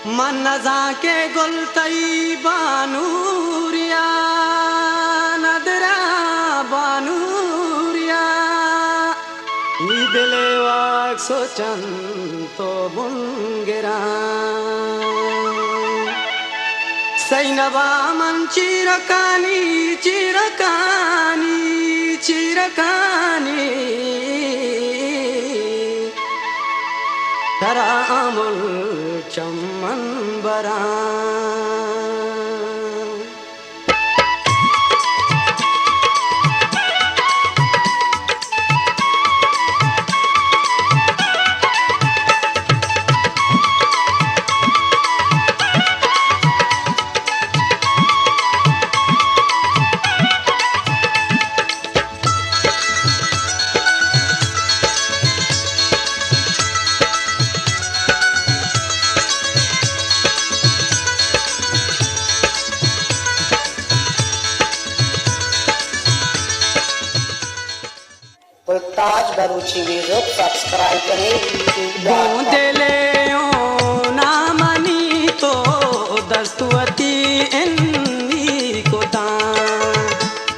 मन जाके गुलतई बानूरिया नदरा बानूरिया दिले वाक सोचन तो बुंगेरा सैनबा मन चिरकानी चिरकानी चिरकानी तरामुल चमन बरा ताज बरूची म्यूजिक सब्सक्राइब करें। दिले ओ ना मनी तो दस्तुवती इन्नी को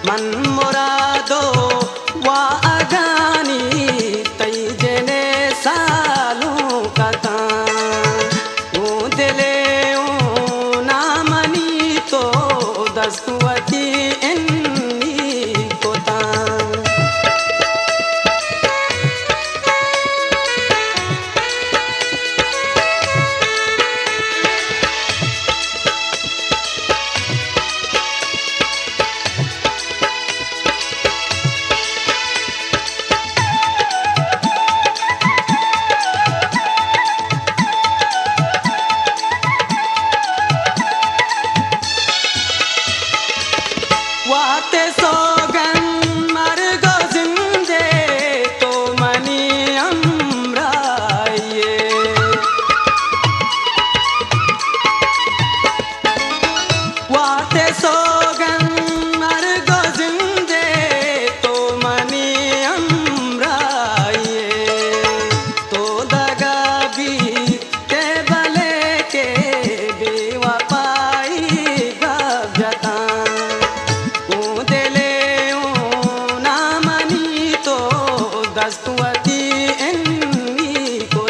मन मुरादो वा अगानी तई जने सालों का दिले ओ ना मनी तो दस्तुवती वाते सोगन मरगो जिंदे तो मनी अमराये वाते सोगन मरगो जिंदे तो मनी अमराये तो दगा भी के बले के बेवफाई गजता दस्तुवती इन्नी को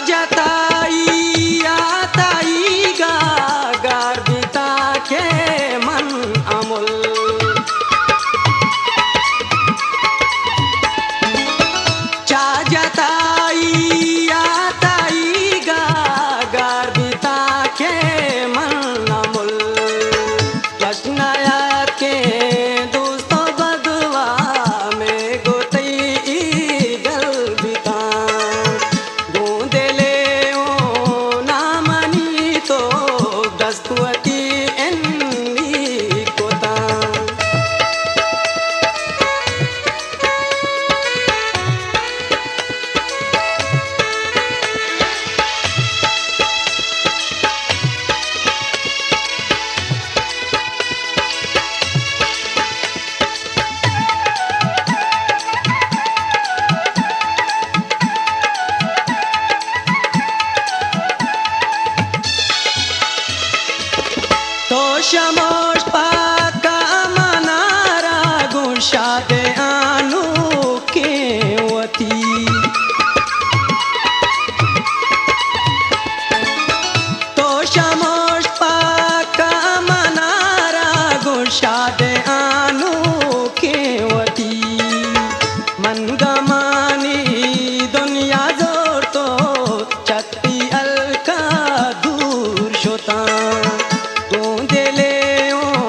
जताई आताई गार बिता के मन अमुल चा जताई आताई गार बिता के मन अमुल लक्ष्मण के दोस्तों बदवा में गोतई गल बिता दस्तुवती इन्नी को शमोश पाका मनारा गुशादे आनु के वती तो शमोश पाका मनारा गुशादे आनु के वती मन गमानी दुनिया जोर तो चक्की अलका दूर शोता दिले ओ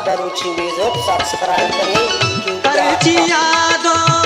ज्यादा रुचि म्यूजिक सब्सक्राइब करें करची यादों